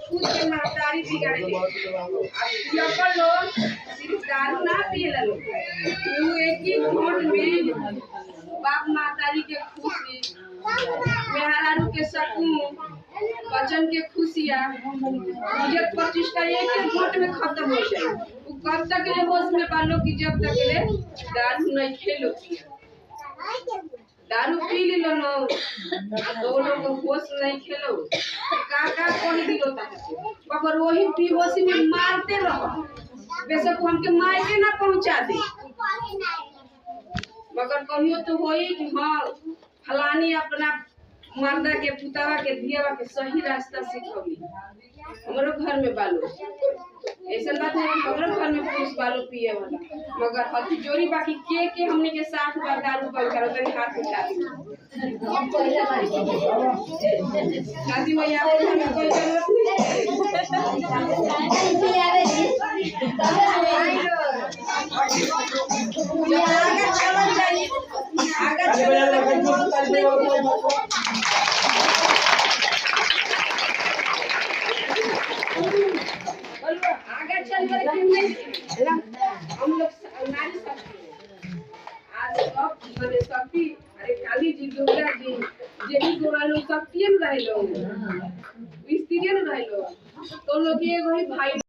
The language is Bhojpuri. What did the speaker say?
खुद के महतारी बिगाड़ ले। अब लोग सिर्फ दारू ना पिएला लोग, वो एक ही घोट में बाप महतारी के खुशी, मेहरारू के सकून, बचन के खुशियाँ, मुझे 25 का एक घोट में खत्म हो जाए। वो कब तक ले होश में बालो की जब तक ले दारू नहीं खेलो पिया। दारू पी लो नो तो लोग होश नहीं खेलो का कोई दिलो तक मगर वही बेहोशी में मारते रहो बेशक हमके मायके ना पहुंचा दे मगर कहियो तो होई कि हाँ फलानी अपना मर्दा के पुतावा के दियावा के सही रास्ता सिखौली। हमरो घर में बालो ऐसा बात है हमरो घर में पुरुष बालो पिए वाला मगर हथी जोरी बाकी के हमने के साथ बार दारू बंद करो तनी हाथ उठा दी शादी में आवे हमें कोई जरूरत नहीं आगे चल जाइए आगे चल हम लोग नारी आज अब मैंने शक्ति अरे काली जी दुर्गा जी जे भी गोरा लोग शक्ति में रह लो स्त्री में रह लो तो लोग ये वही भाई